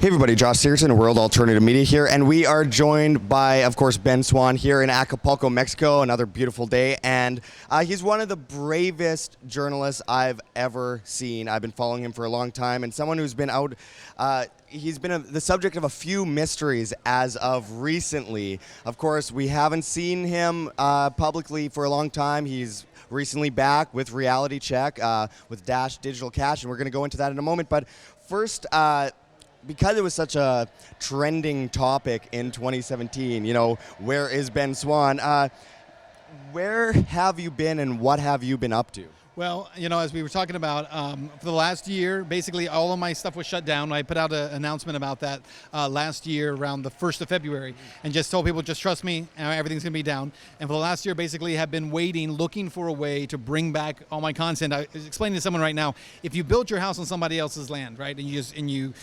Hey everybody, Josh Sigurdson, World Alternative Media here, and we are joined by, of course, Ben Swann here in Acapulco, Mexico, another beautiful day, and he's one of the bravest journalists I've ever seen. I've been following him for a long time, and someone who's been out, he's been the subject of a few mysteries as of recently. Of course, we haven't seen him publicly for a long time. He's recently back with Reality Check, with Dash Digital Cash, and we're going to go into that in a moment, but first, because it was such a trending topic in 2017, you know, where is Ben Swann? Where have you been and what have you been up to? Well, you know, as we were talking about, for the last year, basically all of my stuff was shut down. I put out an announcement about that last year around the 1st of February and just told people, just trust me, everything's going to be down. And for the last year, basically have been waiting, looking for a way to bring back all my content. I was explaining to someone right now, if you built your house on somebody else's land, right, and you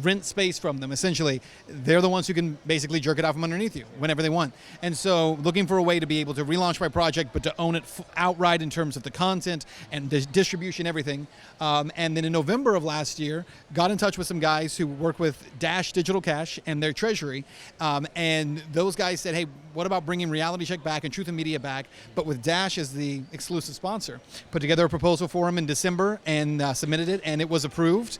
rent space from them, essentially, they're the ones who can basically jerk it out from underneath you whenever they want. And so looking for a way to be able to relaunch my project, but to own it outright in terms of the content and the distribution, everything. And then in November of last year, got in touch with some guys who work with Dash Digital Cash and their treasury. And those guys said, hey, what about bringing Reality Check back and Truth and Media back, but with Dash as the exclusive sponsor? Put together a proposal for him in December and submitted it, and it was approved,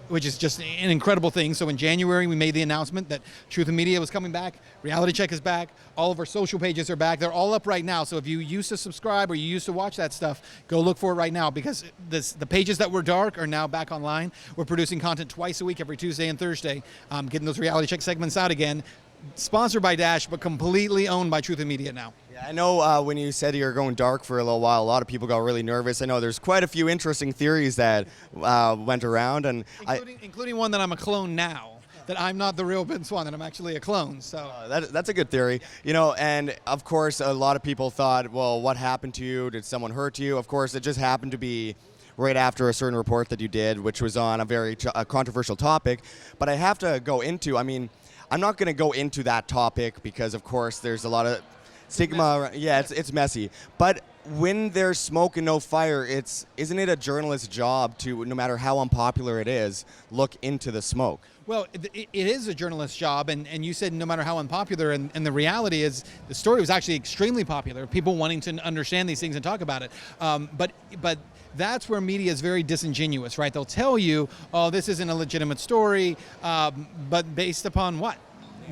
which is just an incredible thing. So in January, we made the announcement that Truth and Media was coming back, Reality Check is back, all of our social pages are back. They're all up right now. So if you used to subscribe or you used to watch that stuff, go look for it right now, because the pages that were dark are now back online. We're producing content twice a week, every Tuesday and Thursday, getting those Reality Check segments out again. Sponsored by Dash, but completely owned by Truth and Media now. Yeah, I know when you said you were going dark for a little while, a lot of people got really nervous. I know there's quite a few interesting theories that went around, and including one that I'm a clone now. That I'm not the real Ben Swann, that I'm actually a clone. So that's a good theory, you know. And of course, a lot of people thought, well, what happened to you? Did someone hurt you? Of course, it just happened to be right after a certain report that you did, which was on a very controversial topic. But I have to go into, I mean, I'm not going to go into that topic because, of course, there's a lot of stigma. Yeah, it's messy. But when there's smoke and no fire, isn't it a journalist's job to, no matter how unpopular it is, look into the smoke? Well, it is a journalist's job, and you said no matter how unpopular, and the reality is the story was actually extremely popular, people wanting to understand these things and talk about it. But that's where media is very disingenuous, right? They'll tell you, oh, this isn't a legitimate story, but based upon what?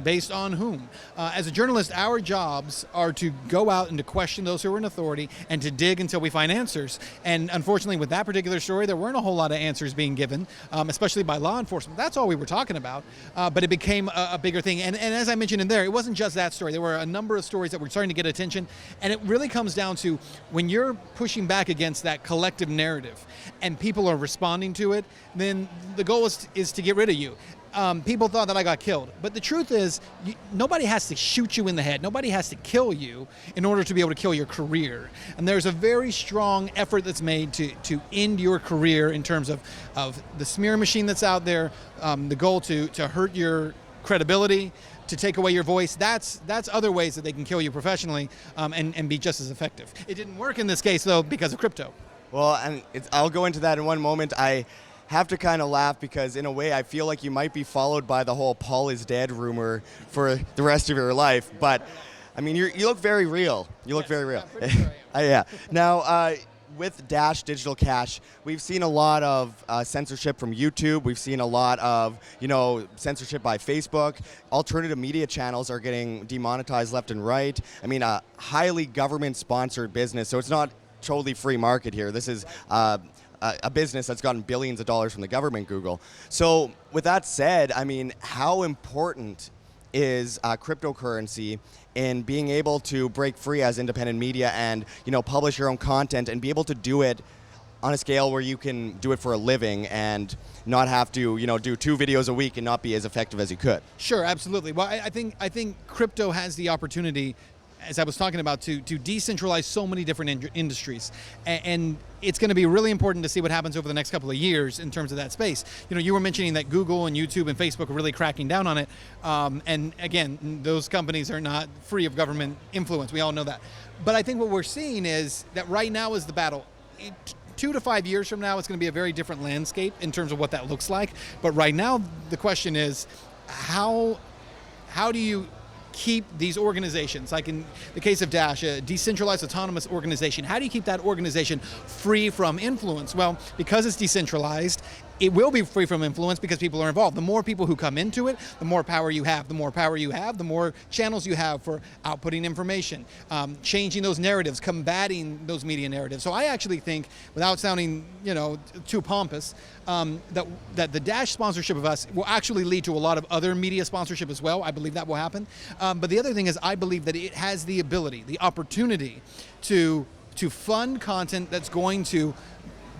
Based on whom? As a journalist, our jobs are to go out and to question those who are in authority and to dig until we find answers. And unfortunately, with that particular story, there weren't a whole lot of answers being given, especially by law enforcement. That's all we were talking about, but it became a bigger thing. And as I mentioned in there, it wasn't just that story. There were a number of stories that were starting to get attention, and it really comes down to when you're pushing back against that collective narrative and people are responding to it, then the goal is to get rid of you. People thought that I got killed. But the truth is, nobody has to shoot you in the head. Nobody has to kill you in order to be able to kill your career. And there's a very strong effort that's made to end your career in terms of the smear machine that's out there, the goal to hurt your credibility, to take away your voice. That's other ways that they can kill you professionally and be just as effective. It didn't work in this case, though, because of crypto. Well, and I'll go into that in one moment. I have to kind of laugh because in a way I feel like you might be followed by the whole Paul is dead rumor for the rest of your life. But I mean, you look very real. You look very real. Pretty sure I am. Yeah. Now, with Dash Digital Cash, we've seen a lot of censorship from YouTube. We've seen a lot of, you know, censorship by Facebook. Alternative media channels are getting demonetized left and right. I mean, a highly government-sponsored business, so it's not totally free market here. This is a business that's gotten billions of dollars from the government, Google. So with that said, I mean, how important is cryptocurrency in being able to break free as independent media and, you know, publish your own content and be able to do it on a scale where you can do it for a living and not have to, you know, do 2 videos a week and not be as effective as you could? Sure, absolutely. Well, I think crypto has the opportunity, as I was talking about, to decentralize so many different industries. And it's going to be really important to see what happens over the next couple of years in terms of that space. You know, you were mentioning that Google and YouTube and Facebook are really cracking down on it. And again, those companies are not free of government influence. We all know that. But I think what we're seeing is that right now is the battle. 2 to 5 years from now, it's going to be a very different landscape in terms of what that looks like. But right now, the question is, how do you keep these organizations, like in the case of Dash, a decentralized autonomous organization, how do you keep that organization free from influence? Well, because it's decentralized, it will be free from influence because people are involved. The more people who come into it, the more power you have. The more power you have, the more channels you have for outputting information, changing those narratives, combating those media narratives. So I actually think, without sounding, too pompous, that the Dash sponsorship of us will actually lead to a lot of other media sponsorship as well. I believe that will happen. But the other thing is, I believe that it has the ability, the opportunity to fund content that's going to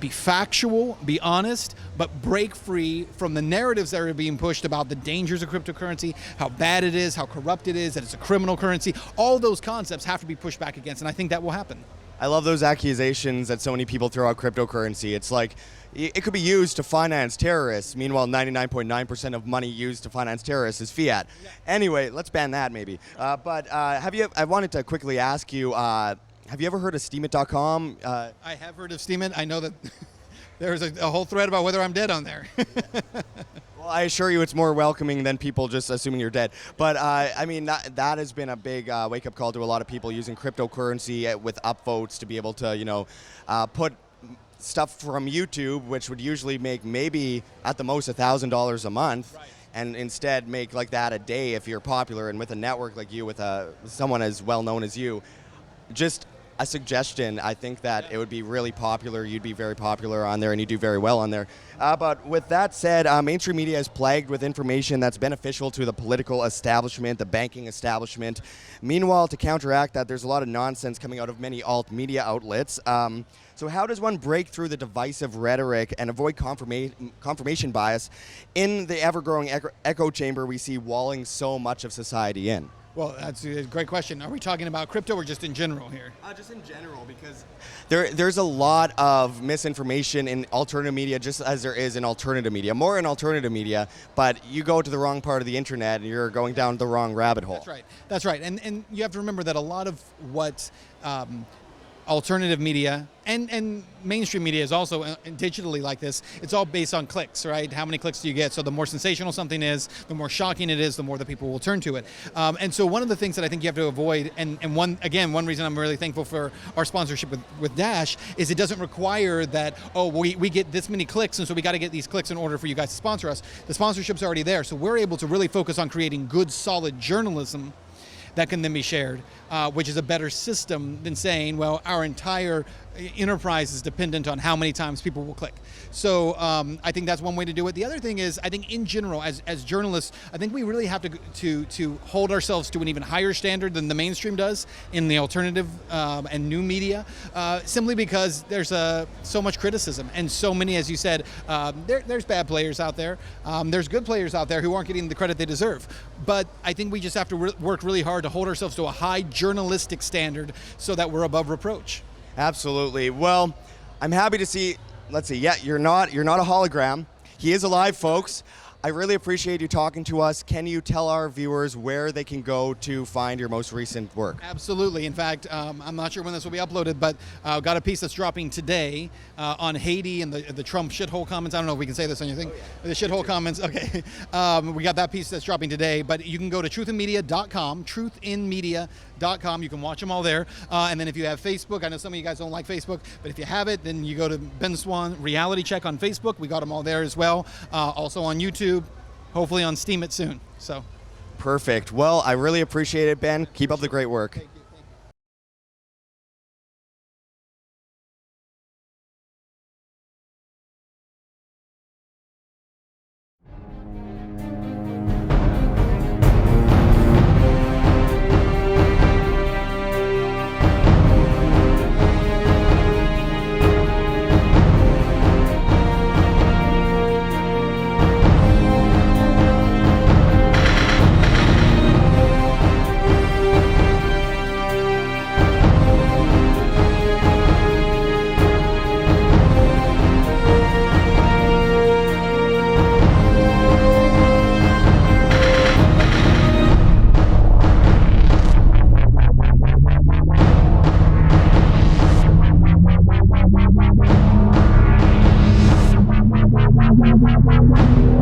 be factual, be honest, but break free from the narratives that are being pushed about the dangers of cryptocurrency, how bad it is, how corrupt it is, that it's a criminal currency. All those concepts have to be pushed back against, and I think that will happen. I love those accusations that so many people throw out cryptocurrency. It's like it could be used to finance terrorists. Meanwhile, 99.9% of money used to finance terrorists is fiat. Yeah. Anyway, let's ban that maybe. But I wanted to quickly ask you, have you ever heard of STEEMIT.com? I have heard of STEEMIT. I know that there's a whole thread about whether I'm dead on there. Well, I assure you it's more welcoming than people just assuming you're dead. But I mean, that has been a big wake-up call to a lot of people using cryptocurrency with upvotes to be able to, put stuff from YouTube, which would usually make maybe at the most $1,000 a month. Right. And instead make like that a day if you're popular, and with a network like you, with someone as well-known as you. Just a suggestion, I think that it would be really popular. You'd be very popular on there, and you do very well on there. But with that said, mainstream media is plagued with information that's beneficial to the political establishment, the banking establishment. Meanwhile, to counteract that, there's a lot of nonsense coming out of many alt media outlets. So how does one break through the divisive rhetoric and avoid confirmation bias in the ever-growing echo chamber we see walling so much of society in? Well, that's a great question. Are we talking about crypto or just in general here? Just in general, because there's a lot of misinformation in alternative media, just as there is in alternative media. More in alternative media, but you go to the wrong part of the internet and you're going down the wrong rabbit hole. That's right. That's right. And you have to remember that a lot of what alternative media and mainstream media is also digitally like this. It's all based on clicks, right? How many clicks do you get? So the more sensational something is, the more shocking it is, the more the people will turn to it. And so one of the things that I think you have to avoid, and one reason I'm really thankful for our sponsorship with Dash, is it doesn't require that, we get this many clicks, and so we got to get these clicks in order for you guys to sponsor us. The sponsorship's already there, so we're able to really focus on creating good, solid journalism that can then be shared, which is a better system than saying, well, our entire enterprise is dependent on how many times people will click. So I think that's one way to do it. The other thing is, I think in general, as journalists, I think we really have to hold ourselves to an even higher standard than the mainstream does in the alternative and new media, simply because there's so much criticism and so many, as you said, there's bad players out there. There's good players out there who aren't getting the credit they deserve. But I think we just have to work really hard to hold ourselves to a high journalistic standard so that we're above reproach. Absolutely. Well, I'm happy to see. Let's see. Yeah, you're not a hologram. He is alive, folks. I really appreciate you talking to us. Can you tell our viewers where they can go to find your most recent work? Absolutely. In fact, I'm not sure when this will be uploaded, but I've got a piece that's dropping today on Haiti and the Trump shithole comments. I don't know if we can say this on your thing. The shithole comments. Okay. We got that piece that's dropping today, but you can go to truthinmedia.com, truthinmedia.com. You can watch them all there. And then if you have Facebook, I know some of you guys don't like Facebook, but if you have it, then you go to Ben Swann Reality Check on Facebook. We got them all there as well. Also on YouTube. Hopefully on STEEMIT soon. So, perfect. Well, I really appreciate it, Ben. Keep up the great work. Bye.